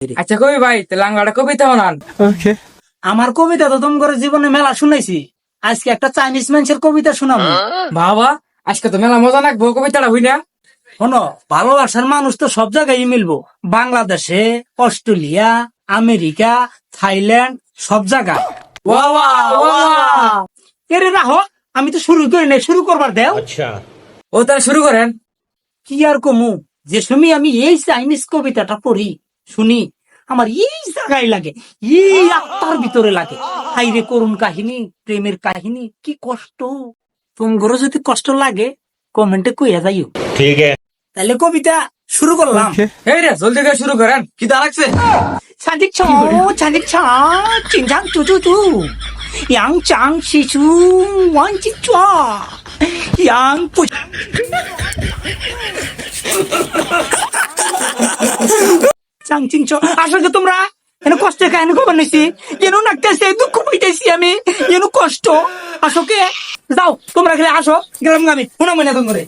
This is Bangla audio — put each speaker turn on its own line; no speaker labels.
আচ্ছা কবি ভাই তাহলে আঙ্গাটা কবিতা শোনান।
আমার কবিতা তো তোমার জীবনে মেলা শুনাইছি, আজকে একটা চাইনিজ মানুষের কবিতা শোনাবো।
বাবা আজকে তো মেলা মজা লাগবো, কবিতাটা হই না?
শোনো, ভালোবাসার মানুষ তো সব জায়গায় মিলবো, বাংলাদেশে, অস্ট্রেলিয়া, আমেরিকা, থাইল্যান্ড, সব জায়গায়। এরে রাহো, আমি তো শুরু করি নাই, শুরু করবার দেও।
ও তাহলে শুরু করেন।
কি আর কমু, যে সময় আমি এই চাইনিজ কবিতাটা পড়ি শুনি, আমার এই জায়গায় লাগে, এই আত্মার ভিতরে লাগে। হাইরে করুণ কাহিনী, প্রেমের কাহিনী, কি কষ্ট। তোমারও যদি কষ্ট লাগে কমেন্টে কইয়া যাইও।
ठीक है।
তাহলে কবিতা শুরু করলাম।
এই রে জলদি করে শুরু করেন, কি দাঁড়াচ্ছে?
ছাদিক ছ ছাদিক ছ চিনঝাং চু চু চু ইয়াং চাং শিশু ওয়ান চি চুয়া ইয়াং পু চাং চিং চ। আসলে তোমরা এনে কষ্টের কাহিনী খবর নিছি, এন নাকতেছে, দুঃখ পাইতেছি আমি, এন কষ্ট। আসো কে যাও তোমরা খেলে আসো, গেলাম আমি শোনা মনে তোমরা।